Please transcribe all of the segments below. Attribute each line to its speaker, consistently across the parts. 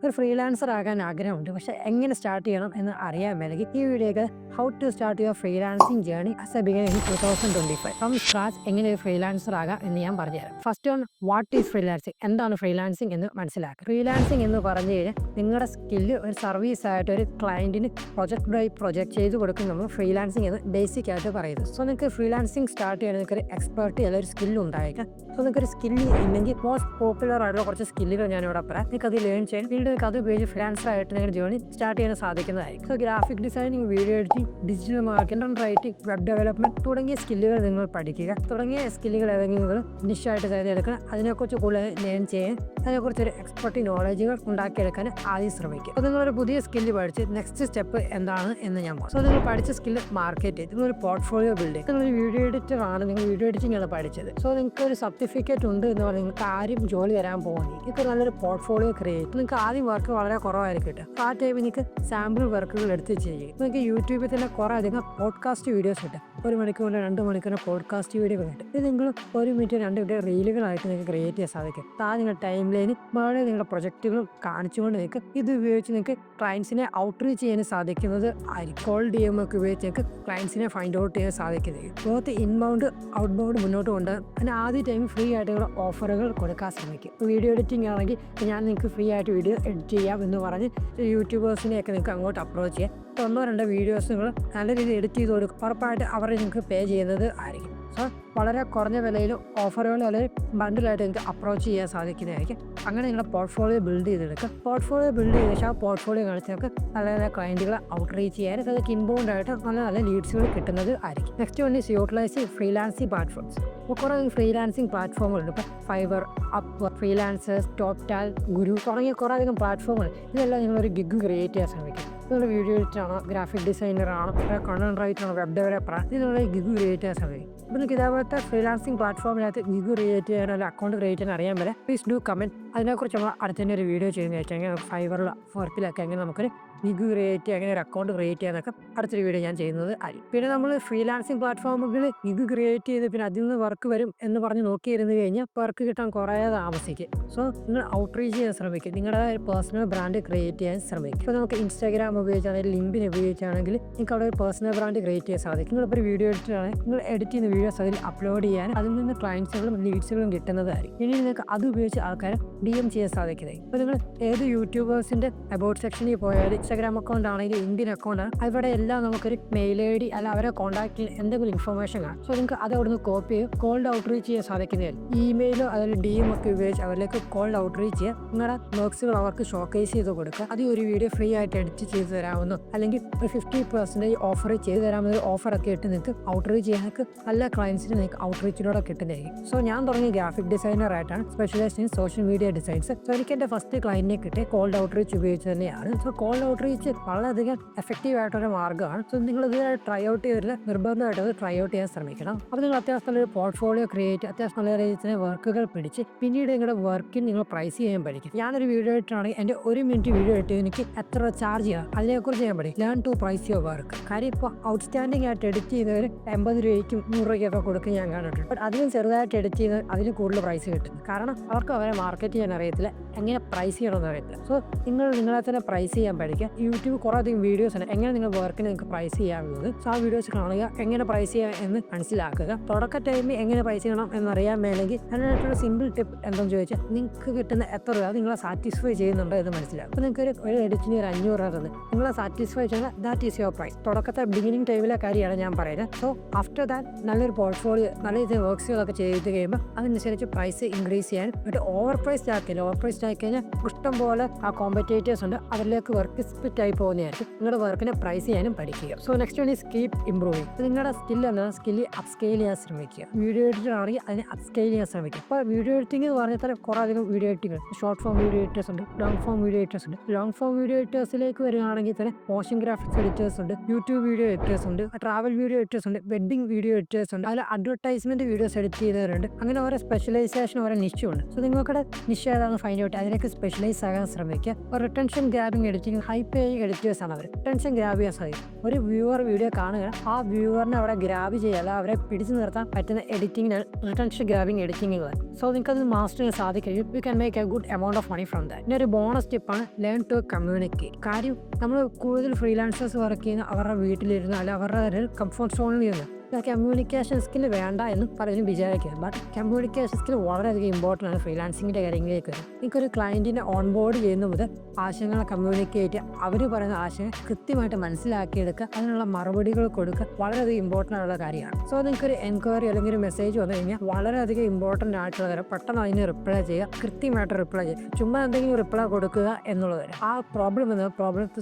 Speaker 1: ഒരു ഫ്രീലാൻസർ ആകാൻ ആഗ്രഹമുണ്ട്, പക്ഷേ എങ്ങനെ സ്റ്റാർട്ട് ചെയ്യണം എന്ന് അറിയാൻ മേലെങ്കിൽ ഈ വീഡിയോയിൽ how to start your freelancing journey as a beginner in 2025 from scratch എങ്ങനെ ഒരു ഫ്രീലാൻസർ ആകാം എന്ന് ഞാൻ പറഞ്ഞുതരാം. First on what is freelancing, എന്താണ് ഫ്രീലാൻസിങ് എന്ന് മനസ്സിലാക്കുക. ഫ്രീലാൻസിങ് എന്ന് പറഞ്ഞു കഴിഞ്ഞാൽ നിങ്ങളുടെ സ്കില്ല് ഒരു സർവീസ് ആയിട്ട് ഒരു ക്ലയന്റിന് പ്രൊജക്ട് ബൈ പ്രൊജക്ട് ചെയ്ത് കൊടുക്കുന്ന ഫ്രീലാൻസിങ് എന്ന് ബേസിക് ആയിട്ട് പറയുന്നത്. സോ നിങ്ങൾക്ക് ഫ്രീലാൻസിങ് സ്റ്റാർട്ട് ചെയ്യാൻ നിങ്ങൾക്ക് ഒരു എക്സ്പെർട്ട് അല്ലെങ്കിൽ ഒരു സ്കില്ല് ഉണ്ടായിരിക്കാം. സോ നിങ്ങൾക്ക് ഒരു സ്കില്ല് ഇല്ലെങ്കിൽ മോസ്റ്റ് പോപ്പുലർ ആയിട്ടുള്ള കുറച്ച് സ്കില്ലുകൾ ഞാനിവിടെ പറയാം. നിങ്ങൾക്ക് അത് ലേൺ ചെയ്യാൻ വീണ്ടും അത് ഉപയോഗിച്ച് ഫ്രീലാൻസർ ആയിട്ട് നിങ്ങളുടെ ജേർണി സ്റ്റാർട്ട് ചെയ്യാൻ സാധിക്കുന്നതായിരിക്കും. So graphic designing, video editing, digital marketing, writing, web development തുടങ്ങിയ സ്കില്ലുകൾ നിങ്ങൾ പഠിക്കുക. തുടങ്ങിയ സ്കില്ലുകൾ ഏതെങ്കിലും നിങ്ങൾ നിശ്ചയമായിട്ട് തിരഞ്ഞെടുക്കുക. അതിനെക്കുറിച്ച് കൂടുതൽ ലേൺ ചെയ്യാൻ, അതിനെക്കുറിച്ച് ഒരു എക്സ്പെർട്ട് നോളജുകൾ ഉണ്ടാക്കിയെടുക്കാൻ ആദ്യം ശ്രമിക്കുക. അപ്പോൾ നിങ്ങളൊരു പുതിയ സ്കില്ല് പഠിച്ച് നെക്സ്റ്റ് സ്റ്റെപ്പ് എന്താണ് എന്ന് ഞാൻ പറയാം. സോ നിങ്ങൾ പഠിച്ച സ്കില്ല് മാർക്കറ്റ് ചെയ്ത് നിങ്ങളൊരു പോർട്ട്ഫോളിയോ ബിൽഡ് ചെയ്യും. നിങ്ങളൊരു വീഡിയോ എഡിറ്റർ ആണ്, നിങ്ങൾ വീഡിയോ എഡിറ്റിംഗ് ആണ് പഠിച്ചത്. സോ നിങ്ങൾക്ക് ഒരു സർട്ടിഫിക്കറ്റ് ഉണ്ട് എന്ന് പറഞ്ഞാൽ നിങ്ങൾക്ക് ആരും ജോലി തരാൻ പോകുന്നത് നിങ്ങൾക്ക് നല്ലൊരു പോർട്ട്ഫോളിയോ ക്രിയേറ്റ്. നിങ്ങൾക്ക് ആദ്യം വർക്ക് വളരെ കുറവായിരിക്കും കിട്ടുക. ആ ടൈമിൽ നിങ്ങൾക്ക് സാമ്പിൾ വർക്കുകൾ എടുത്ത് ചെയ്യും. നിങ്ങൾക്ക് യൂട്യൂബിൽ തന്നെ കുറേ അധികം പോഡ്കാസ്റ്റ് വീഡിയോസ് കിട്ടും. 1 മണിക്കൂറിന് 2 മണിക്കൂറിന് പോഡ്കാസ്റ്റ് വീഡിയോ കിട്ടും. ഇത് നിങ്ങൾ 1 മിനിറ്റ് 2 മിനിറ്റ് റീലുകളായിട്ട് നിങ്ങൾക്ക് ക്രിയേറ്റ് ചെയ്യാൻ സാധിക്കും. നിങ്ങളുടെ ടൈം ലൈന് വളരെ നിങ്ങളുടെ പ്രൊജക്റ്റുകൾ കാണിച്ചുകൊണ്ട് നിങ്ങൾക്ക് ഇത് ഉപയോഗിച്ച് നിങ്ങൾക്ക് ക്ലയൻസിനെ ഔട്ട്റീച്ച് ചെയ്യാൻ സാധിക്കുന്നത് ആയിരിക്കും. കോൾ DM ഒക്കെ ഉപയോഗിച്ച് നിങ്ങൾക്ക് ക്ലയൻസിനെ ഫൈൻഡ് ഔട്ട് ചെയ്യാൻ സാധിക്കുന്നത്. ബോത്ത് ഇൻബൗണ്ട് ഔട്ട്ബൗണ്ട് മുന്നോട്ട് കൊണ്ടുപോകാൻ അതിന് ആദ്യ ടൈം ഫ്രീ ആയിട്ടുള്ള ഓഫറുകൾ കൊടുക്കാൻ ശ്രമിക്കും. വീഡിയോ എഡിറ്റിംഗ് ആണെങ്കിൽ ഞാൻ നിങ്ങൾക്ക് ഫ്രീ ആയിട്ട് വീഡിയോ എഡിറ്റ് ചെയ്യാം എന്ന് പറഞ്ഞ് യൂട്യൂബേഴ്സിനെയൊക്കെ നിങ്ങൾക്ക് അങ്ങോട്ട് അപ്രോച്ച് ചെയ്യാം. 1-2 വീഡിയോസ് നിങ്ങൾ നല്ല രീതിയിൽ എഡിറ്റ് ചെയ്ത് കൊടുക്കും. ഉറപ്പായിട്ട് അവർ നിങ്ങൾക്ക് പേ ചെയ്യുന്നത് ആയിരിക്കും. സോ വളരെ കുറഞ്ഞ വിലയിൽ ഓഫറുകൾ അല്ലെങ്കിൽ ബണ്ടിലായിട്ട് നിങ്ങൾക്ക് അപ്രോച്ച് ചെയ്യാൻ സാധിക്കുന്നതായിരിക്കും. അങ്ങനെ നിങ്ങളുടെ പോർട്ട്ഫോളിയോ ബിൽഡ് ചെയ്തെടുക്കുക. പോർട്ട്ഫോളിയോ ബിൽഡ് ചെയ്ത ശേഷം ആ പോർട്ട്ഫോളിയോ കാണിച്ച് നമുക്ക് നല്ല നല്ല ക്ലയൻറ്റുകളെ ഔട്ട്റീച്ച് ചെയ്യാനും അതൊക്കെ ഇൻബൗണ്ട് ആയിട്ട് നല്ല നല്ല ലീഡ്സുകൾ കിട്ടുന്നത് ആയിരിക്കും. Next one is utilising freelancing platforms. ഇപ്പോൾ കുറേ ഫ്രീലാൻസിങ് പ്ലാറ്റ്ഫോമുകളുണ്ട്. ഇപ്പോൾ ഫൈവർ, അപ്പ്, ഫ്രീലാൻസേഴ്സ്, ടോപ്റ്റാൽ, ഗുരു തുടങ്ങിയ കുറേ അധികം പ്ലാറ്റ്ഫോമുകൾ. ഇതെല്ലാം നിങ്ങളൊരു ഗിഗ് ക്രിയേറ്റ് ചെയ്യാൻ ശ്രമിക്കും. നിങ്ങൾ വീഡിയോ എഡിറ്ററാണോ, ഗ്രാഫിക് ഡിസൈനറാണോ, കണ്ടന്റ് റൈറ്ററാണോ, വെബ് ഡെവലപ്പറാണ്, ഇതിനുള്ള ഗിഗ് ക്രിയേറ്റ് ചെയ്യാൻ ശ്രമിക്കും. അപ്പോൾ നിങ്ങൾക്ക് ഇതേപോലത്തെ ഫ്രീലാൻസിങ് പ്ലാറ്റ്ഫോമിനകത്ത് ഗിഗ് ക്രിയേറ്റ് ചെയ്യാനോ അല്ലെങ്കിൽ അക്കൗണ്ട് ക്രിയേറ്റ് ചെയ്യാൻ അറിയാൻ വരെ പ്ലീസ് ഡു കമൻറ്റ്. അതിനെക്കുറിച്ച് നമ്മൾ അടുത്തന്നെ ഒരു വീഡിയോ ചെയ്യുന്ന വെച്ചാൽ എങ്ങനെ ഫൈവറിൽ വർക്കിലൊക്കെ എങ്ങനെ നമുക്കൊരു ഗിഗ് ക്രിയേറ്റ് ചെയ്യാൻ, എങ്ങനെ ഒരു അക്കൗണ്ട് ക്രിയേറ്റ് ചെയ്യാനൊക്കെ അടുത്തൊരു വീഡിയോ ഞാൻ ചെയ്യുന്നത് ആയിരിക്കും. പിന്നെ നമ്മൾ ഫ്രീലാൻസിങ് പ്ലാറ്റ്ഫോമുകൾ ഗിഗ് ക്രിയേറ്റ് ചെയ്ത് പിന്നെ അതിൽ നിന്ന് വർക്ക് വരും എന്ന് പറഞ്ഞ് നോക്കിയിരുന്നു കഴിഞ്ഞാൽ വർക്ക് കിട്ടാൻ കുറേ താമസിക്കും. സോ നിങ്ങൾ ഔട്ട്റീച്ച് ചെയ്യാൻ ശ്രമിക്കും. നിങ്ങളുടെ പേഴ്സണൽ ബ്രാൻഡ് ക്രിയേറ്റ് ചെയ്യാൻ ശ്രമിക്കും. ഇപ്പോൾ നമുക്ക് ഇൻസ്റ്റാഗ്രാം ഉപയോഗിച്ചാണെങ്കിൽ, ലിങ്കിൻ ഉപയോഗിച്ചാണെങ്കിൽ നിങ്ങൾക്ക് അവിടെ ഒരു പേഴ്സണൽ ബ്രാൻഡ് ക്രിയേറ്റ് ചെയ്യാൻ സാധിക്കും. നിങ്ങളിപ്പോൾ ഒരു വീഡിയോ എഡിറ്റർ ആണെങ്കിൽ നിങ്ങൾ എഡിറ്റ് ചെയ്യുന്ന വീഡിയോസ് അതിൽ അപ്ലോഡ് ചെയ്യാൻ അതിൽ നിന്ന് ക്ലയൻസുകളും ലീഡ്സുകളും കിട്ടുന്നതായിരിക്കും. ഇനി നിങ്ങൾക്ക് അത് ഉപയോഗിച്ച് ആൾക്കാരെ DM ചെയ്യാൻ സാധിക്കുന്നത്. ഇപ്പോൾ നിങ്ങൾ ഏത് യൂട്യൂബേഴ്സിൻ്റെ അബൌട്ട് സെക്ഷനിൽ പോയാൽ ഇൻസ്റ്റാഗ്രാം അക്കൗണ്ട് ആണെങ്കിൽ, ലിങ്കിൻ അക്കൗണ്ട് ആണ്, അവിടെ എല്ലാം നമുക്കൊരു മെയിൽ ID അല്ല അവരെ കോൺടാക്ട് ചെയ്യുന്ന എന്തെങ്കിലും ഇൻഫർമേഷൻ കാണും. സോ നിങ്ങൾക്ക് അത് അവിടെ നിന്ന് കോപ്പി ചെയ്ത് കോൾഡ് ഔട്ട്റീച്ച് ചെയ്യാൻ സാധിക്കുന്നതായിരിക്കും. ഇമെയിലോ അതിൽ DM ഒക്കെ ഉപയോഗിച്ച് അവരിലേക്ക് കോൾഡ് ഔട്ട്റീച്ച് ചെയ്യുക. നിങ്ങളുടെ വർക്ക്സുകൾ അവർക്ക് ഷോക്കേസ് ചെയ്ത് കൊടുക്കുക. അത് ഒരു വീഡിയോ ഫ്രീ ആയിട്ട് എഡിറ്റ് ചെയ്ത് തരാമെന്നോ അല്ലെങ്കിൽ ഒരു 50% ഓഫർ ചെയ്ത് തരാമെന്നൊരു ഓഫറൊക്കെ ഇട്ട് നിങ്ങൾക്ക് ഔട്ട്റീച്ച് ചെയ്യാനൊക്കെ നല്ല ക്ലയൻസിന് നിങ്ങൾക്ക് ഔട്ട്റീച്ചിലൂടെ കിട്ടുന്നതായിരിക്കും. സോ ഞാൻ തുടങ്ങിയ ഗ്രാഫിക് ഡിസൈനർ ആയിട്ടാണ്, specialised in social media designs. So എനിക്ക് എൻ്റെ ഫസ്റ്റ് ക്ലയൻറ്റിനെ കിട്ടിയ കോൾഡ് ഔട്ട്റീച്ച് ഉപയോഗിച്ച് തന്നെയാണ്. സോ കോൾഡ് ഔട്ട്റീച്ച് വളരെയധികം എഫക്റ്റീവ് ആയിട്ടൊരു മാർഗ്ഗമാണ്. സോ നിങ്ങൾ ഇത് ട്രൈ ഔട്ട് ചെയ്തില്ല, നിർബന്ധമായിട്ട് അത് ട്രൈ ഔട്ട് ചെയ്യാൻ ശ്രമിക്കണം. അപ്പോൾ നിങ്ങൾ അത്യാവശ്യം നല്ലൊരു പോർട്ട്ഫോളിയോ ക്രിയേറ്റ്, അത്യാവശ്യം നല്ല രീതിയിൽ വർക്കുകൾ പിടിച്ച് പിന്നീട് നിങ്ങളുടെ വർക്കിന് നിങ്ങൾ പ്രൈസ് ചെയ്യാൻ പഠിക്കും. ഞാനൊരു വീഡിയോ എഡിറ്റർ ആണെങ്കിൽ എൻ്റെ 1 മിനിറ്റ് വീഡിയോ എഡിറ്റ് എനിക്ക് എത്ര ചാർജ് ചെയ്യാം അതിനെക്കുറിച്ച് ഞാൻ പഠിക്കും. Learn to price your work. കാര്യം ഇപ്പോൾ ഔട്ട്സ്റ്റാൻഡിംഗ് ആയിട്ട് എഡിറ്റ് ചെയ്യുന്നവർ 80 രൂപയ്ക്കും 100 രൂപയ്ക്കൊക്കെ കൊടുക്കും ഞാൻ കണ്ടിട്ടുണ്ട്. ബട്ട് അതിലും ചെറുതായിട്ട് എഡിറ്റ് ചെയ്യുന്നത് അതിന് കൂടുതൽ പ്രൈസ് കിട്ടും. കാരണം അവർക്ക് അവരെ മാർക്കറ്റ് ചെയ്യാൻ അറിയത്തില്ല, എങ്ങനെ പ്രൈസ് ചെയ്യണമെന്ന് അറിയത്തില്ല. സോ നിങ്ങൾ നിങ്ങളെ തന്നെ പ്രൈസ് ചെയ്യാൻ പഠിക്കുക. യൂട്യൂബ് കുറേ അധികം വീഡിയോസ് ഉണ്ട് എങ്ങനെ നിങ്ങൾ വർക്കിന് നിങ്ങൾക്ക് പ്രൈസ് ചെയ്യാവുന്നത്. സോ ആ വീഡിയോസ് കാണുക, എങ്ങനെ പ്രൈസ് ചെയ്യാം എന്ന് മനസ്സിലാക്കുക. തുടക്ക ടൈമിൽ എങ്ങനെ പ്രൈസ് ചെയ്യണം എന്നറിയാൻ മേലെങ്കിൽ അതിനായിട്ടുള്ള സിമ്പിൾ ടിപ്പ് എന്താണെന്ന് ചോദിച്ചാൽ നിങ്ങൾക്ക് കിട്ടുന്ന എത്ര രൂപ നിങ്ങളെ സാറ്റിസ്ഫൈ ചെയ്യുന്നുണ്ടോ എന്ന് മനസ്സിലാക്കും. അപ്പോൾ നിങ്ങൾക്ക് ഒരു എഡിറ്റിന് ഒരു 500 രൂപ തന്നു നിങ്ങളെ സാറ്റിസ്ഫൈ ചെയ്താൽ ദാറ്റ് ഈസ് യുവർ പ്രൈസ്. തുടക്കത്തെ ബിഗിനിങ് ടൈമിലെ കാര്യമാണ് ഞാൻ പറയുന്നത്. സോ ആഫ്റ്റർ ദാറ്റ് നല്ലൊരു പോർട്ട്ഫോളിയോ നല്ല രീതിയിൽ വർക്ക്സുകളൊക്കെ ചെയ്ത് കഴിയുമ്പോൾ അതനുസരിച്ച് പ്രൈസ് ഇൻക്രീസ് ചെയ്യാനും മറ്റേ ഓവർ പ്രൈസ്ഡ് ആക്കില്ല. ഓവർ പ്രൈസ്ഡ് ആക്കി കഴിഞ്ഞാൽ ഇഷ്ടം പോലെ ആ കോമ്പറ്റേറ്റേഴ്സ് ഉണ്ട്, അവരിലേക്ക് വർക്ക് സ്പിറ്റ് ആയി പോകുന്നതായിരിക്കും. നിങ്ങളുടെ വർക്കിനെ പ്രൈസ് ചെയ്യാനും പഠിക്കുക. So next one is keep improving. നിങ്ങളുടെ സ്കില്ല് എന്താണ്, സ്കില്ല് അപ്സ്കെയിൽ ചെയ്യാൻ ശ്രമിക്കുക. വീഡിയോ എഡിറ്റർ ആണെങ്കിൽ അതിനെ അപ്സ്കെയിൽ ചെയ്യാൻ ശ്രമിക്കുക. അപ്പോൾ വീഡിയോ എഡിറ്റിംഗ് എന്ന് പറഞ്ഞാൽ തന്നെ കുറേ അധികം വീഡിയോ എഡിറ്റിംഗ് ഉണ്ട്. ഷോർട്ട് ഫോം വീഡിയോ എഡിറ്റേഴ്സ് ഉണ്ട്, ലോങ് ഫോം വീഡിയോ എഡിറ്റേഴ്സ് ഉണ്ട്. ലോങ് ഫോം വീഡിയോ എഡിറ്റേഴ്സിലേക്ക് വരികയാണെങ്കിൽ തന്നെ മോഷൻ ഗ്രാഫിക്സ് എഡിറ്റേഴ്സ് ഉണ്ട്, യൂട്യൂബ് വീഡിയോ എഡിറ്റേഴ്സ് ഉണ്ട്, ട്രാവൽ വീഡിയോ എഡിറ്റേഴ്സ് ഉണ്ട്, വെഡിങ് വീഡിയോ എഡിറ്റേഴ്സ് ഉണ്ട്, അതിൽ അഡ്വർടൈസ്മെന്റ് വീഡിയോസ് എഡിറ്റ് ചെയ്തവരുണ്ട്. അങ്ങനെ ഓരോ സ്പെഷ്യലൈസേഷൻ ഓരോ നിശ്ചയമുണ്ട്. സോ നിങ്ങൾക്കടെ നിശ്ച നിഷ് ഏതാണെന്ന് ഫൈൻഡ് ഔട്ട് അതിലേക്ക് സ്പെഷ്യലൈസ് ആകാൻ ശ്രമിക്കുക. ഒരു retention grabbing editing high paying editors ആണ് അവർ. റിട്ടൻഷൻ ഗ്രാബ് ചെയ്യാൻ സാധിക്കും. ഒരു വ്യൂവർ വീഡിയോ കാണുക, ആ വ്യൂവറിനെ അവിടെ ഗ്രാബ് ചെയ്യാതെ അവരെ പിടിച്ചു നിർത്താൻ പറ്റുന്ന എഡിറ്റിംഗിനാണ് റിട്ടൻഷൻ ഗ്രാബിംഗ് എഡിറ്റിംഗുകൾ. സോ നിങ്ങൾക്ക് അത് മാസ്റ്റർ ചെയ്യാൻ സാധിക്കും. You can make a good amount of money from that. പിന്നെ ഒരു ബോണസ് ടിപ്പാണ് ലേൺ ടു കമ്മ്യൂണിക്കേറ്റ്. കാര്യം നമ്മൾ കൂടുതൽ ഫ്രീലാൻസേഴ്സ് വർക്ക് ചെയ്യുന്ന അവരുടെ വീട്ടിലിരുന്ന് അല്ലെങ്കിൽ അവരുടെ കംഫർട്ട് സോണിൽ ഇരുന്ന് കമ്മ്യൂണിക്കേഷൻ സ്കിൽ വേണ്ട എന്ന് പലരും വിചാരിക്കുക. ബട്ട് കമ്മ്യൂണിക്കേഷൻ സ്കിൽ വളരെയധികം ഇമ്പോർട്ടൻ്റ് ആണ് ഫ്രീലാൻസിങ്ങിൻ്റെ കാര്യങ്ങളിലേക്ക് വരും. നിങ്ങൾക്കൊരു ക്ലയൻറ്റിനെ ഓൺ ബോർഡ് ചെയ്യുന്ന മുതൽ ആശയങ്ങളെ കമ്മ്യൂണിക്കേറ്റ്, അവർ പറയുന്ന ആശയങ്ങൾ കൃത്യമായിട്ട് മനസ്സിലാക്കിയെടുക്കുക, അതിനുള്ള മറുപടികൾ കൊടുക്കുക വളരെയധികം ഇമ്പോർട്ടൻ്റ് ആയിട്ടുള്ള കാര്യമാണ്. സോ നിങ്ങൾക്കൊരു എൻക്വയറി അല്ലെങ്കിൽ ഒരു മെസ്സേജ് വന്നു കഴിഞ്ഞാൽ വളരെയധികം ഇമ്പോർട്ടൻ്റ് ആയിട്ടുള്ള കാര്യം പെട്ടെന്ന് അതിന് റിപ്ലൈ ചെയ്യുക, കൃത്യമായിട്ട് റിപ്ലൈ ചെയ്യുക. ചുമ്മാ എന്തെങ്കിലും റിപ്ലൈ കൊടുക്കുക എന്നുള്ളത് ആ പ്രോബ്ലം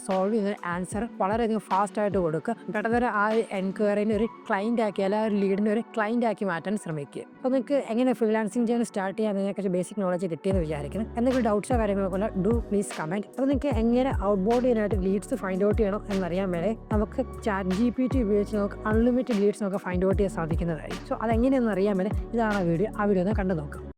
Speaker 1: സോൾവ് ചെയ്യുന്ന ആൻസർ വളരെയധികം ഫാസ്റ്റായിട്ട് കൊടുക്കുക. പെട്ടെന്ന് ആ ഒരു എൻക്വയറിനെ ഒരു ക്ലയൻറ്റ് ആക്കി അല്ലെങ്കിൽ ഒരു ലീഡിനെ ഒരു ക്ലയൻറ്റ് ആക്കി മാറ്റാൻ ശ്രമിക്കുക. അപ്പോൾ നിങ്ങൾക്ക് എങ്ങനെ ഫ്രീലാൻസിങ് ചെയ്യാൻ സ്റ്റാർട്ട് ചെയ്യാൻ അതിനെക്കുറിച്ച് ബേസിക് നോളജ് കിട്ടിയെന്ന് വിചാരിക്കുന്നു. എന്തെങ്കിലും ഡൗട്ട്സോ കാര്യങ്ങളൊക്കെ ഡു പ്ലീസ് കമൻറ്റ്. അപ്പോൾ നിങ്ങൾക്ക് എങ്ങനെ ഔട്ട് ബോർഡ് ചെയ്യാനായിട്ട് ലീഡ്സ് ഫൈൻഡ് ഔട്ട് ചെയ്യണം എന്നറിയാൻ വേണ്ടി നമുക്ക് ChatGPT ഉപയോഗിച്ച് നമുക്ക് അൺലിമിറ്റഡ് ലീഡ്സ് നമുക്ക് ഫൈൻഡ് ഔട്ട് ചെയ്യാൻ സാധിക്കുന്നതായിരിക്കും. സോ അതെങ്ങനെയെന്ന് അറിയാൻ വേണ്ടി ഇതാണ് വീഡിയോ. ആ വീഡിയോ ഒന്ന് കണ്ടു നോക്കാം.